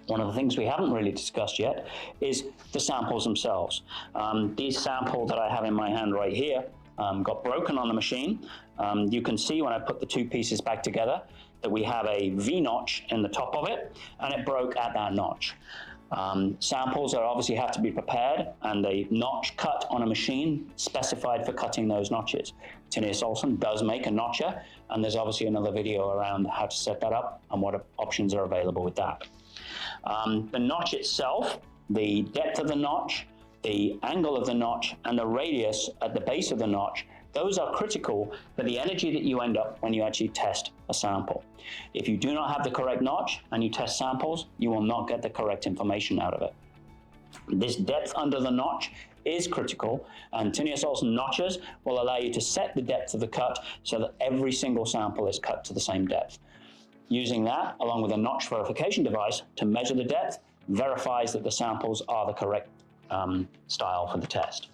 One of the things we haven't really discussed yet is the samples themselves. These samples that I have in my hand right here got broken on the machine. You can see when I put the two pieces back together that we have a V notch in the top of it, and it broke at that notch. Samples are obviously have to be prepared, and a notch cut on a machine specified for cutting those notches. Tinius does make a notcher, and there's obviously another video around how to set that up and what options are available with that. The notch itself, the depth of the notch, the angle of the notch, and the radius at the base of the notch, those are critical for the energy that you end up when you actually test a sample. If you do not have the correct notch and you test samples, you will not get the correct information out of it. This depth under the notch is critical, and Tinius notches will allow you to set the depth of the cut so that every single sample is cut to the same depth. Using that, along with a notch verification device to measure the depth, verifies that the samples are the correct style for the test.